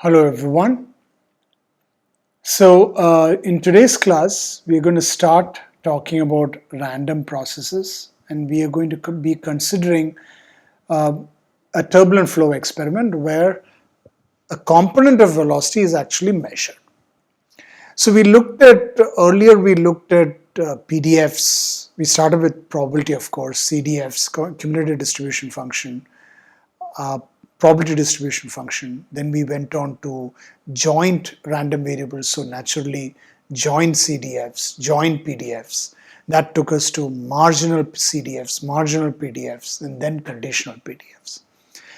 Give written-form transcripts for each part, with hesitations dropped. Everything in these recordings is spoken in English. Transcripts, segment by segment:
Hello everyone. In today's class, we are going to start talking about random processes, and we are going to be considering uh, a turbulent flow experiment where a component of velocity is actually measured. So we looked at PDFs. We started with probability, of course, CDFs, cumulative distribution function, uh, probability distribution function. Then we went on to joint random variables, so naturally joint CDFs, joint PDFs. That took us to marginal CDFs, marginal PDFs, and then conditional PDFs.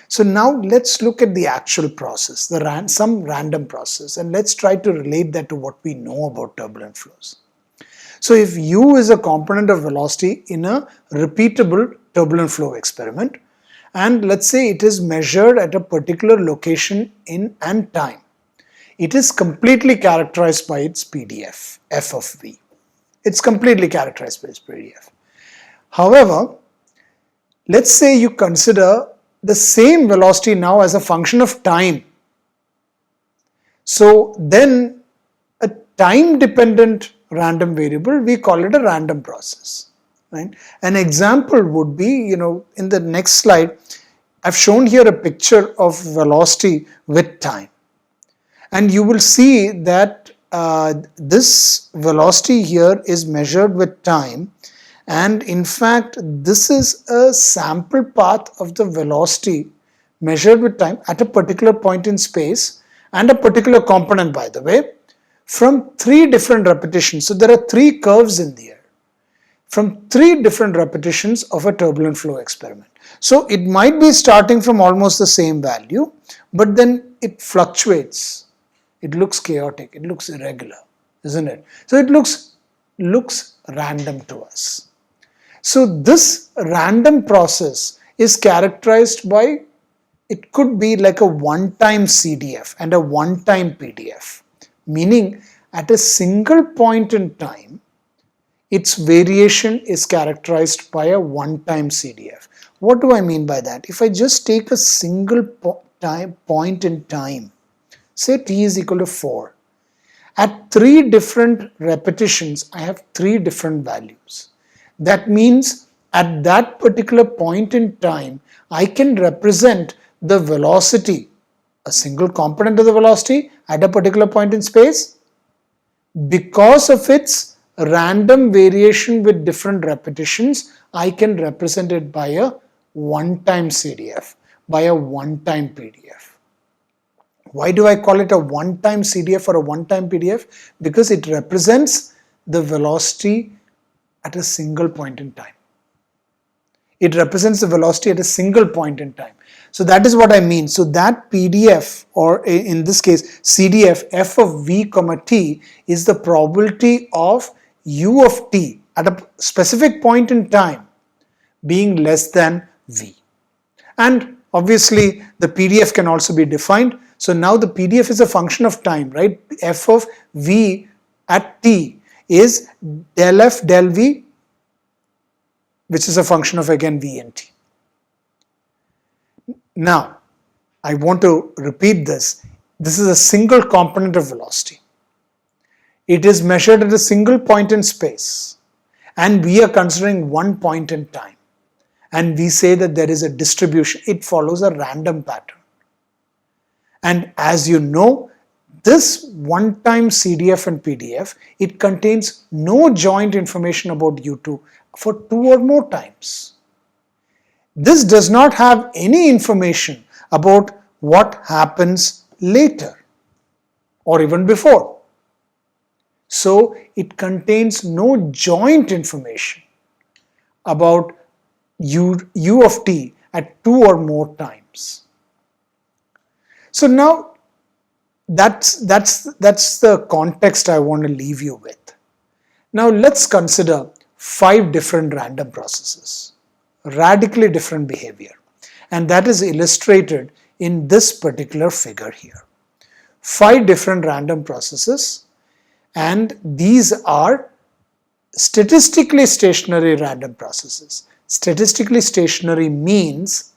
So now let's look at the actual process, some random process, and let's try to relate that to what we know about turbulent flows. So if U is a component of velocity in a repeatable turbulent flow experiment, and let's say it is measured at a particular location in and time, it is completely characterized by its PDF, f of v. It's completely characterized by its PDF. However, let's say you consider the same velocity now as a function of time. So then a time-dependent random variable, we call it a random process. Right? An example would be, in the next slide, I've shown here a picture of velocity with time. And you will see that this velocity here is measured with time. And in fact, this is a sample path of the velocity measured with time at a particular point in space and a particular component, by the way, from 3 different repetitions. So there are 3 curves in the air from 3 different repetitions of a turbulent flow experiment. So it might be starting from almost the same value, but then it fluctuates. It looks chaotic, it looks irregular, isn't it? So it looks random to us. So this random process is characterized by, it could be like a one-time CDF and a one-time PDF, meaning at a single point in time, its variation is characterized by a one-time CDF. What do I mean by that? If I just take a single point in time, say t is equal to 4, at 3 different repetitions, I have 3 different values. That means at that particular point in time, I can represent the velocity, a single component of the velocity at a particular point in space, because of its random variation with different repetitions. I can represent it by a one-time CDF, by a one-time PDF. Why do I call it a one-time CDF or a one-time PDF? Because it represents the velocity at a single point in time. It represents the velocity at a single point in time. So that is what I mean. So that PDF, or in this case CDF, f of v comma t, is the probability of u of t at a specific point in time being less than v. And obviously the PDF can also be defined. So now the PDF is a function of time, right? F of v at t is del f del v, which is a function of, again, v and t. Now, I want to repeat this. This is a single component of velocity. It is measured at a single point in space, and we are considering one point in time. And we say that there is a distribution. It follows a random pattern. And as you know, this one-time CDF and PDF, it contains no joint information about U2 for 2 or more times. This does not have any information about what happens later or even before. So it contains no joint information about U of t at 2 or more times. So now that's the context I want to leave you with. Now let's consider 5 different random processes, radically different behavior, and that is illustrated in this particular figure here. 5 different random processes, and these are statistically stationary random processes. Statistically stationary means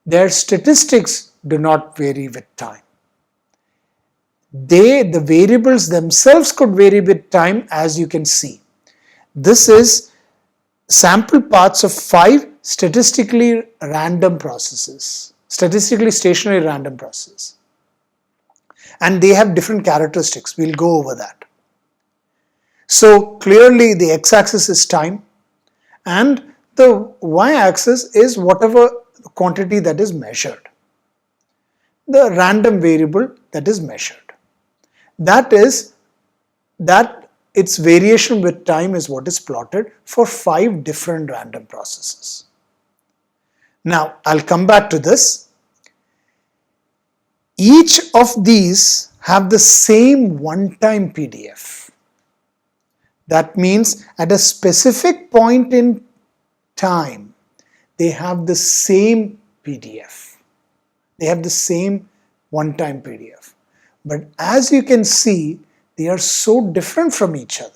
their statistics do not vary with time. the variables themselves could vary with time, as you can see. This is sample paths of 5 statistically random processes, statistically stationary random processes. And they have different characteristics. We'll go over that. So clearly the x-axis is time and the y-axis is whatever quantity that is measured, the random variable that is measured. That its variation with time is what is plotted for 5 different random processes. Now I'll come back to this. Each of these have the same one-time PDF. That means at a specific point in time, they have the same PDF. They have the same one-time PDF. But as you can see, they are so different from each other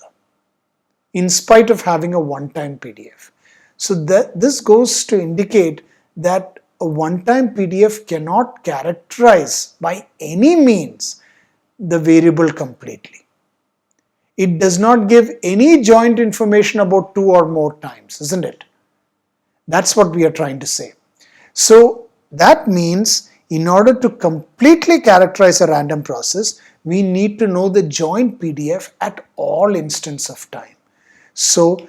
in spite of having a one-time PDF. So this goes to indicate that a one-time PDF cannot characterize by any means the variable completely. It does not give any joint information about 2 or more times, isn't it? That's what we are trying to say. So that means in order to completely characterize a random process, we need to know the joint PDF at all instants of time. So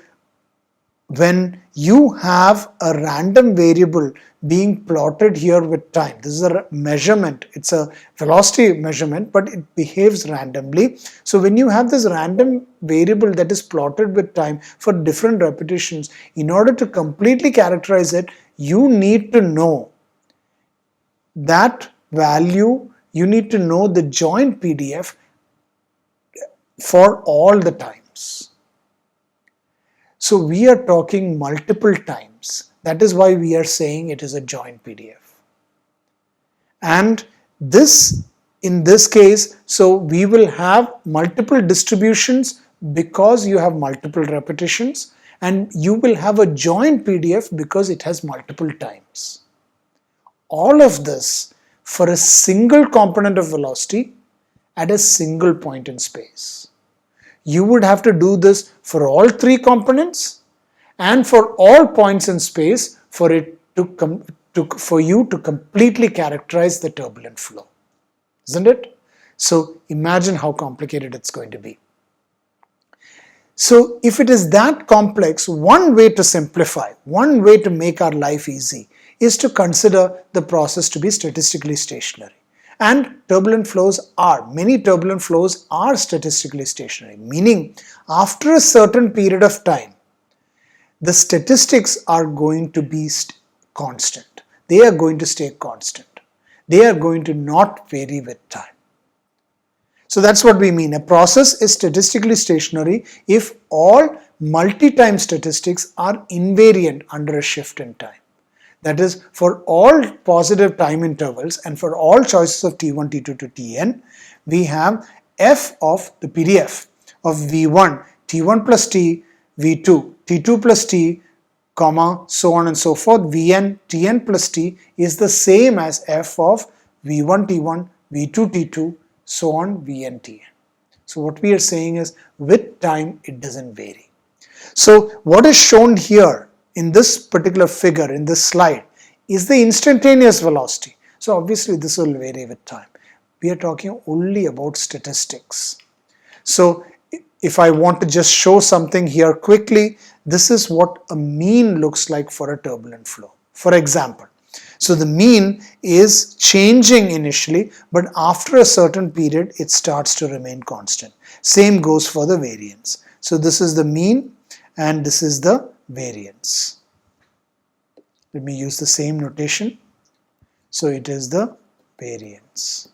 when you have a random variable being plotted here with time, this is a measurement, it's a velocity measurement, but it behaves randomly. So when you have this random variable that is plotted with time for different repetitions, in order to completely characterize it, you need to know that value, you need to know the joint PDF for all the times. So we are talking multiple times. That is why we are saying it is a joint PDF. And this, in this case, so we will have multiple distributions because you have multiple repetitions, and you will have a joint PDF because it has multiple times. All of this for a single component of velocity at a single point in space. You would have to do this for all 3 components and for all points in space for you to completely characterize the turbulent flow, isn't it? So imagine how complicated it's going to be. So if it is that complex, one way to simplify, one way to make our life easy is to consider the process to be statistically stationary. And many turbulent flows are statistically stationary, meaning after a certain period of time, the statistics are going to be constant. They are going to stay constant. They are going to not vary with time. So that's what we mean. A process is statistically stationary if all multi-time statistics are invariant under a shift in time. That is, for all positive time intervals and for all choices of t1, t2 to tn, we have f of the PDF of v1, t1 plus t, v2, t2 plus t, comma, so on and so forth, vn, tn plus t is the same as f of v1, t1, v2, t2, so on, vn, tn. So what we are saying is with time it doesn't vary. So what is shown here in this particular figure, in this slide, is the instantaneous velocity. So obviously this will vary with time. We are talking only about statistics. So if I want to just show something here quickly, this is what a mean looks like for a turbulent flow. For example, so the mean is changing initially, but after a certain period it starts to remain constant. Same goes for the variance. So this is the mean and this is the variance. Let me use the same notation. So it is the variance.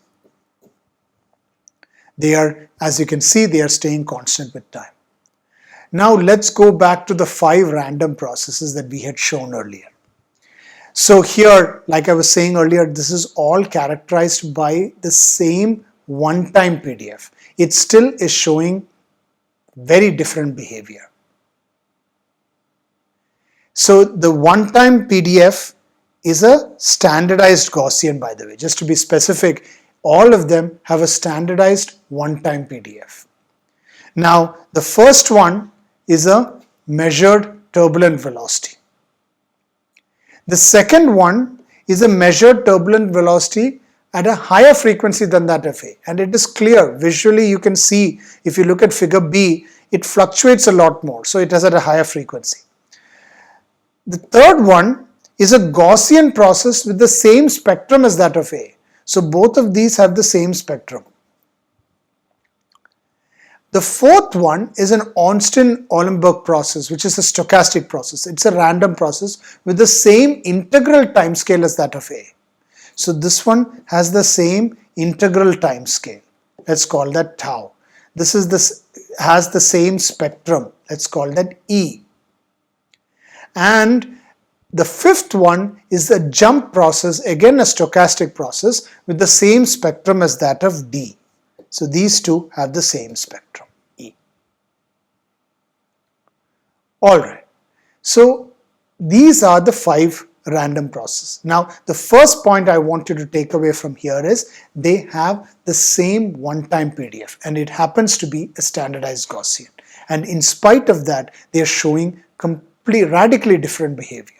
They are, as you can see, they are staying constant with time. Now let's go back to the 5 random processes that we had shown earlier. So here, like I was saying earlier, this is all characterized by the same one-time PDF. It still is showing very different behavior. So the one-time PDF is a standardized Gaussian, by the way. Just to be specific, all of them have a standardized one-time PDF. Now, the first one is a measured turbulent velocity. The second one is a measured turbulent velocity at a higher frequency than that of A. And it is clear, visually you can see, if you look at figure B, it fluctuates a lot more, so it is at a higher frequency. The third one is a Gaussian process with the same spectrum as that of A. So both of these have the same spectrum. The fourth one is an Ornstein-Uhlenbeck process, which is a stochastic process. It's a random process with the same integral timescale as that of A. So this one has the same integral timescale. Let's call that tau. Has the same spectrum. Let's call that E. And the fifth one is the jump process, again a stochastic process with the same spectrum as that of D. So these two have the same spectrum, E. Alright, so these are the 5 random processes. Now the first point I want you to take away from here is they have the same one-time PDF, and it happens to be a standardized Gaussian. And in spite of that, they are showing radically different behavior.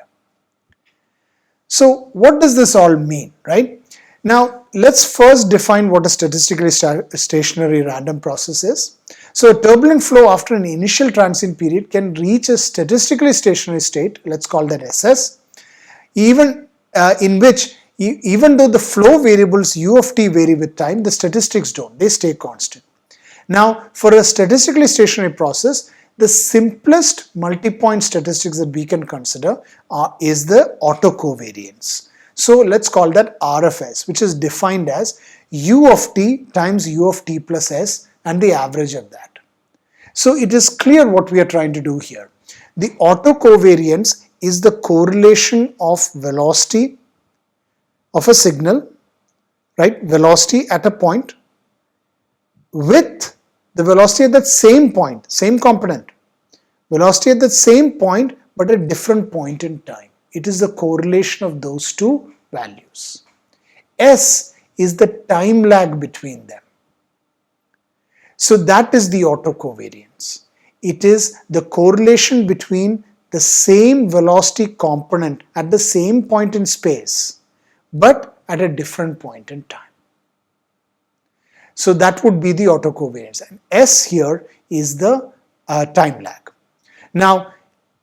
So what does this all mean, right? Now let's first define what a statistically stationary random process is. So a turbulent flow after an initial transient period can reach a statistically stationary state, let's call that SS, even though the flow variables u of t vary with time, the statistics don't, they stay constant. Now for a statistically stationary process, the simplest multi-point statistics that we can consider is the autocovariance. So let's call that RFS, which is defined as u of t times u of t plus s and the average of that. So it is clear what we are trying to do here. The autocovariance is the correlation of velocity of a signal, right? Velocity at a point with the velocity at that same point, same component. Velocity at the same point but at different point in time. It is the correlation of those two values. S is the time lag between them. So that is the autocovariance. It is the correlation between the same velocity component at the same point in space but at a different point in time. So that would be the autocovariance, and S here is the time lag. Now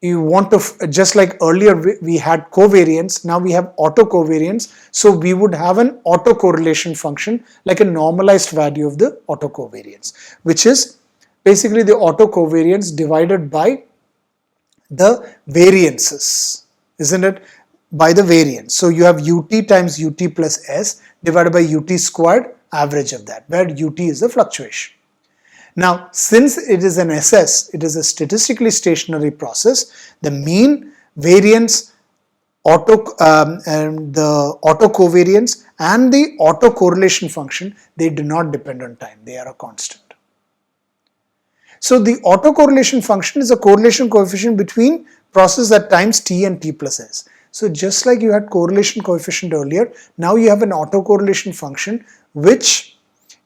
you want to, just like earlier we had covariance, now we have autocovariance, so we would have an autocorrelation function like a normalized value of the autocovariance, which is basically the autocovariance divided by the variances, isn't it? By the variance. So you have ut times ut plus s divided by ut squared, average of that, where ut is the fluctuation. Now since it is an SS, it is a statistically stationary process, the mean, variance, the autocovariance and the autocorrelation function, they do not depend on time, they are a constant. So the autocorrelation function is a correlation coefficient between process at times t and t plus s. So just like you had correlation coefficient earlier, now you have an autocorrelation function which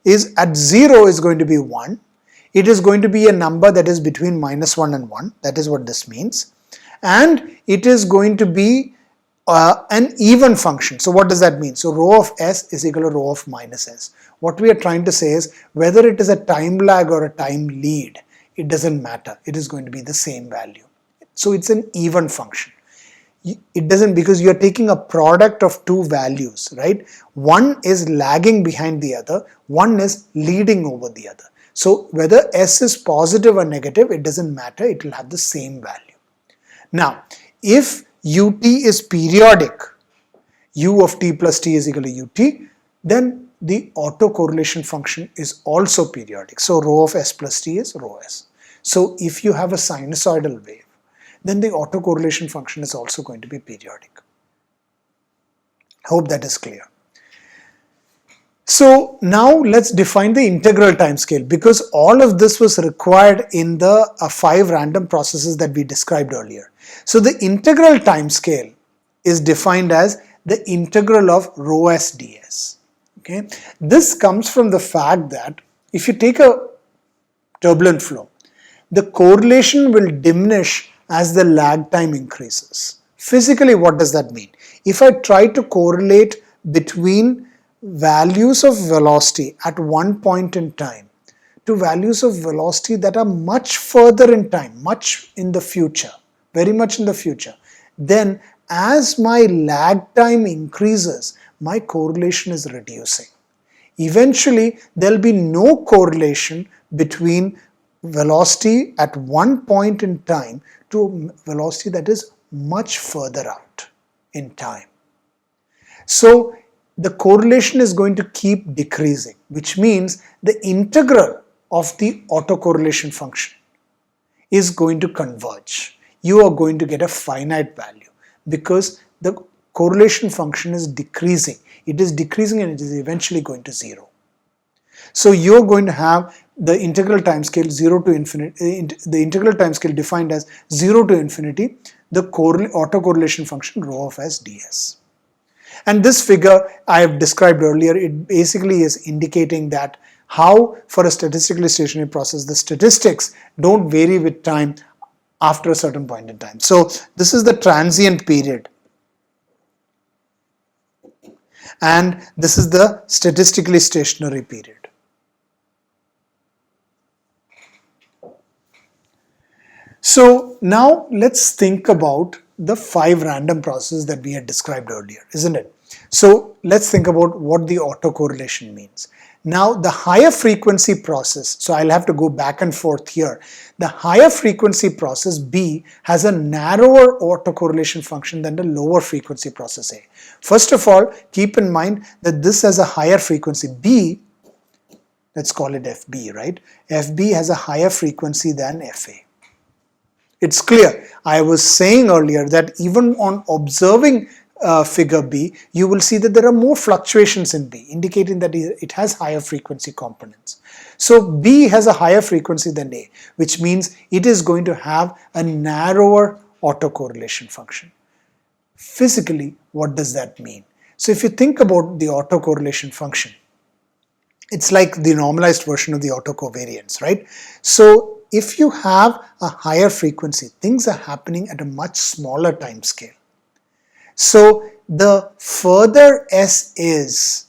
is at 0 is going to be 1. It is going to be a number that is between -1 and 1. That is what this means. And it is going to be an even function. So what does that mean? So rho of s is equal to rho of minus s. What we are trying to say is whether it is a time lag or a time lead, it doesn't matter. It is going to be the same value. So it's an even function. It doesn't, because you are taking a product of two values, right? One is lagging behind the other, one is leading over the other. So whether s is positive or negative, it doesn't matter, it will have the same value. Now, if ut is periodic, u of t plus t is equal to ut, then the autocorrelation function is also periodic. So rho of s plus t is rho s. So if you have a sinusoidal wave, then the autocorrelation function is also going to be periodic. Hope that is clear. So now let's define the integral timescale, because all of this was required in the 5 random processes that we described earlier. So the integral timescale is defined as the integral of rho s ds. Okay. Okay, this comes from the fact that if you take a turbulent flow, the correlation will diminish as the lag time increases. Physically, what does that mean? If I try to correlate between values of velocity at one point in time to values of velocity that are much further in time, much in the future, very much in the future, then as my lag time increases, my correlation is reducing. Eventually, there will be no correlation between velocity at one point in time to velocity that is much further out in time. So the correlation is going to keep decreasing, which means the integral of the autocorrelation function is going to converge. You are going to get a finite value because the correlation function is decreasing. It is decreasing and it is eventually going to zero. So you're going to have the integral timescale 0 to infinity, the integral timescale defined as 0 to infinity, the autocorrelation function rho of s ds. And this figure I have described earlier, it basically is indicating that how for a statistically stationary process, the statistics don't vary with time after a certain point in time. So this is the transient period. And this is the statistically stationary period. So now let's think about the 5 random processes that we had described earlier, isn't it? So let's think about what the autocorrelation means. Now the higher frequency process, so I'll have to go back and forth here. The higher frequency process B has a narrower autocorrelation function than the lower frequency process A. First of all, keep in mind that this has a higher frequency B, let's call it FB, right? FB has a higher frequency than FA. It's clear. I was saying earlier that even on observing figure B, you will see that there are more fluctuations in B, indicating that it has higher frequency components. So B has a higher frequency than A, which means it is going to have a narrower autocorrelation function. Physically, what does that mean? So if you think about the autocorrelation function, it's like the normalized version of the autocovariance, right? So if you have a higher frequency, things are happening at a much smaller time scale. So the further S is,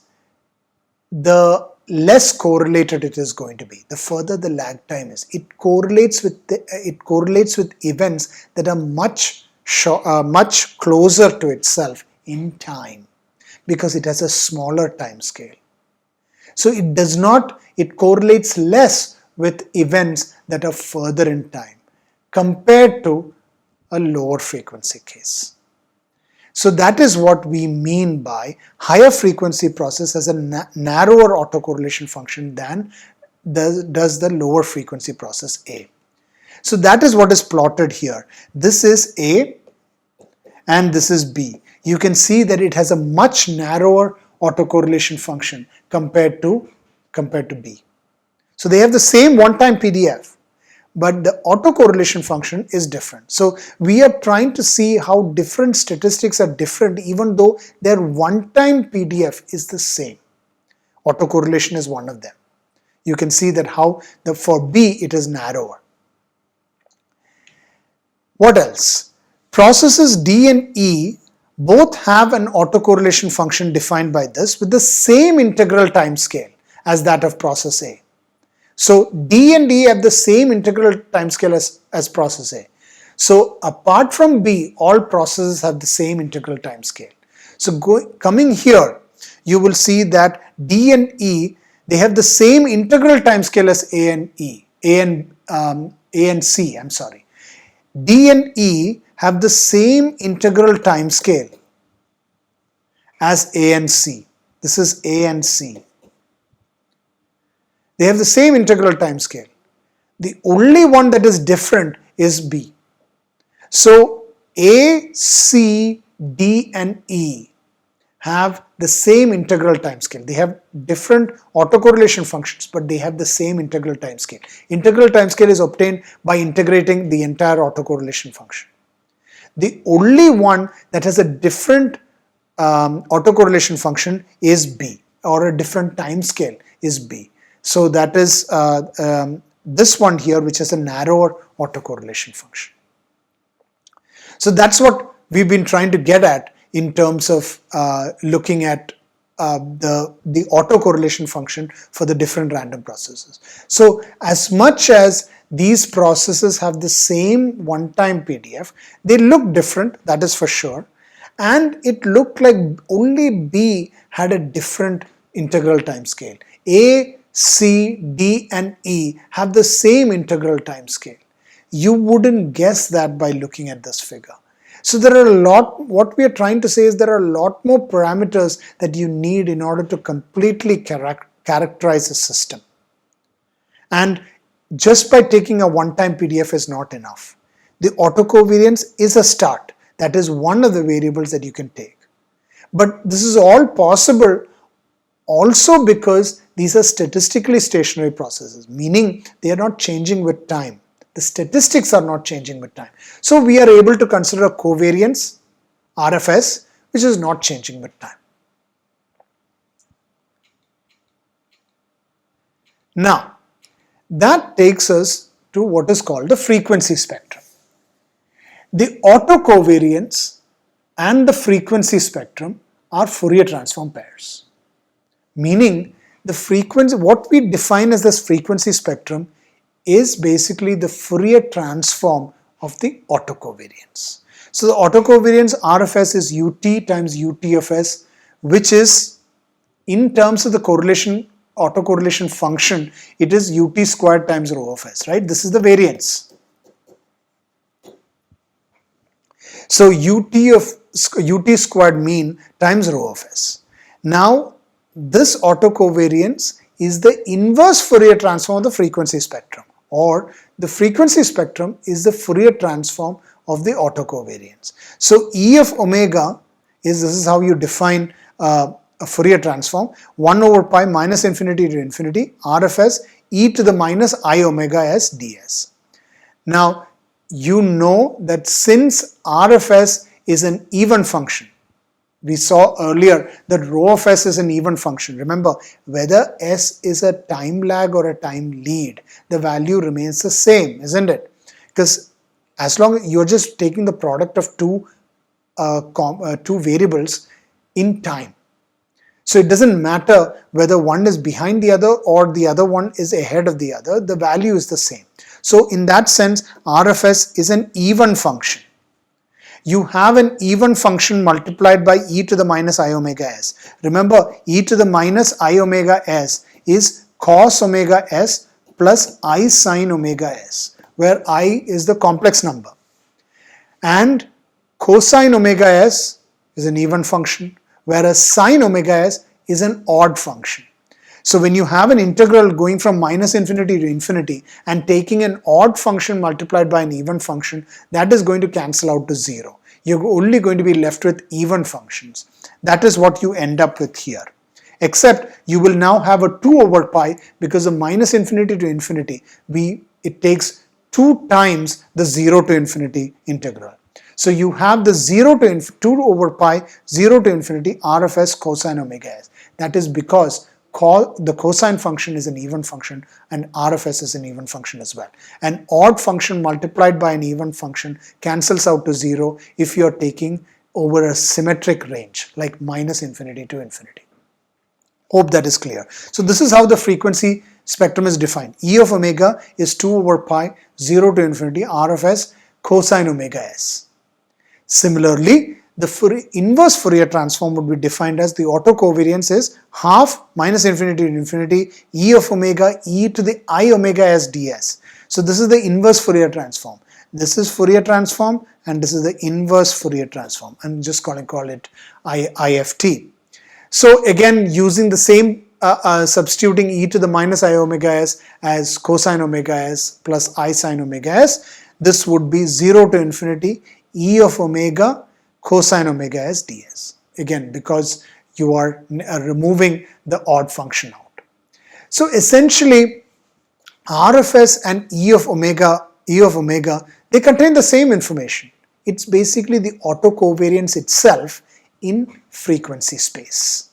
the less correlated it is going to be. The further the lag time is, it correlates with events that are much closer to itself in time because it has a smaller time scale. So it correlates less with events that are further in time compared to a lower frequency case. So that is what we mean by higher frequency process has a narrower autocorrelation function than does the lower frequency process A. So that is what is plotted here. This is A and this is B. You can see that it has a much narrower autocorrelation function compared to B. So they have the same one-time PDF, but the autocorrelation function is different. So we are trying to see how different statistics are different even though their one-time PDF is the same. Autocorrelation is one of them. You can see that for B it is narrower. What else? Processes D and E both have an autocorrelation function defined by this with the same integral time scale as that of process A. So D and E have the same integral timescale as process A. So apart from B, all processes have the same integral timescale. So coming here, you will see that D and E, they have the same integral timescale as A and C. D and E have the same integral timescale as A and C. This is A and C. They have the same integral timescale. The only one that is different is B. So A, C, D and E have the same integral timescale. They have different autocorrelation functions, but they have the same integral timescale. Integral timescale is obtained by integrating the entire autocorrelation function. The only one that has a different autocorrelation function is B. or a different time scale is B. So that is this one here, which is a narrower autocorrelation function. So that's what we've been trying to get at in terms of looking at the autocorrelation function for the different random processes. So as much as these processes have the same one-time PDF, they look different, that is for sure, and it looked like only B had a different integral time scale. A, C, D and E have the same integral time scale. You wouldn't guess that by looking at this figure. So there are what we are trying to say is there are a lot more parameters that you need in order to completely characterize a system. And just by taking a one-time PDF is not enough. The autocovariance is a start. That is one of the variables that you can take. But this is all possible also because these are statistically stationary processes, meaning they are not changing with time. The statistics are not changing with time. So we are able to consider a covariance, RFS, which is not changing with time. Now, that takes us to what is called the frequency spectrum. The autocovariance and the frequency spectrum are Fourier transform pairs. Meaning, the frequency, what we define as this frequency spectrum is basically the Fourier transform of the autocovariance. So the autocovariance RFS is UT times UT of S, which is in terms of the autocorrelation function, it is UT squared times rho of S, right? This is the variance. So UT squared mean times rho of S. Now this autocovariance is the inverse Fourier transform of the frequency spectrum, or the frequency spectrum is the Fourier transform of the autocovariance. So E of omega this is how you define a Fourier transform, 1 over pi minus infinity to infinity RFS e to the minus I omega s ds. Now you know that since RFS is an even function, we saw earlier that rho of s is an even function. Remember, whether s is a time lag or a time lead, the value remains the same, isn't it? Because as long as you're just taking the product of two variables in time. So it doesn't matter whether one is behind the other or the other one is ahead of the other, the value is the same. So in that sense, RFS is an even function. You have an even function multiplied by e to the minus I omega s. Remember, e to the minus I omega s is cos omega s plus I sin omega s, where I is the complex number. And cosine omega s is an even function, whereas sin omega s is an odd function. So when you have an integral going from minus infinity to infinity and taking an odd function multiplied by an even function, that is going to cancel out to 0. You're only going to be left with even functions. That is what you end up with here. Except you will now have a 2 over pi because of minus infinity to infinity, it takes 2 times the 0 to infinity integral. So you have the 2 over pi 0 to infinity RFS cosine omega s. That is because the cosine function is an even function and RFS is an even function as well. An odd function multiplied by an even function cancels out to 0 if you are taking over a symmetric range like minus infinity to infinity. Hope that is clear. So this is how the frequency spectrum is defined. E of omega is 2 over pi 0 to infinity RFS cosine omega s. Similarly, the inverse Fourier transform would be defined as the autocovariance is half minus infinity to infinity e of omega e to the I omega s ds. So this is the inverse Fourier transform. This is Fourier transform and this is the inverse Fourier transform. I'm just going to call it IFT. So again, using the same substituting e to the minus I omega s as cosine omega s plus I sin omega s, this would be 0 to infinity e of omega cosine omega s ds. Again, because you are removing the odd function out. So essentially, RFS and E of omega, they contain the same information. It's basically the autocovariance itself in frequency space.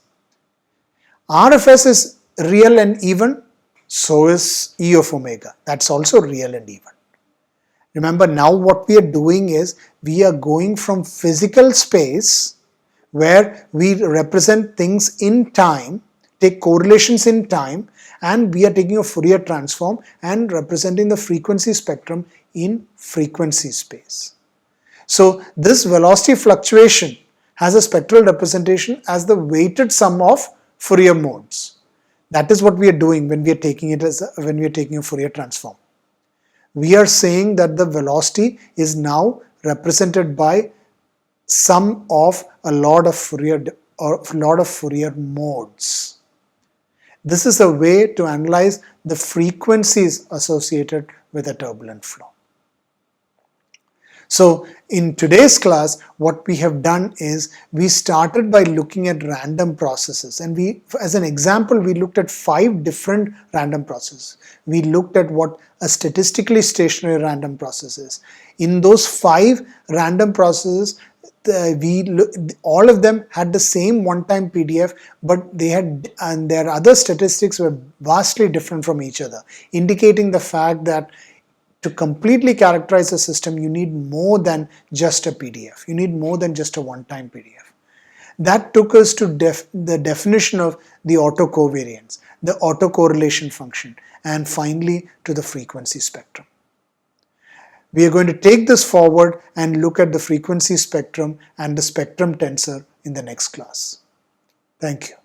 RFS is real and even, so is E of omega. That's also real and even. Remember, now what we are doing is we are going from physical space where we represent things in time, take correlations in time, and we are taking a Fourier transform and representing the frequency spectrum in frequency space. So this velocity fluctuation has a spectral representation as the weighted sum of Fourier modes. That is what we are doing when we are taking it as when we are taking a Fourier transform. We are saying that the velocity is now represented by sum of a lot of Fourier modes. This is a way to analyze the frequencies associated with a turbulent flow. So in today's class, what we have done is we started by looking at random processes, and as an example, we looked at 5 different random processes. We looked at what a statistically stationary random process is. In those 5 random processes, all of them had the same one-time PDF, but their other statistics were vastly different from each other, indicating the fact that to completely characterize a system, you need more than just a PDF. You need more than just a one-time PDF. That took us to the definition of the autocovariance, the autocorrelation function, and finally to the frequency spectrum. We are going to take this forward and look at the frequency spectrum and the spectrum tensor in the next class. Thank you.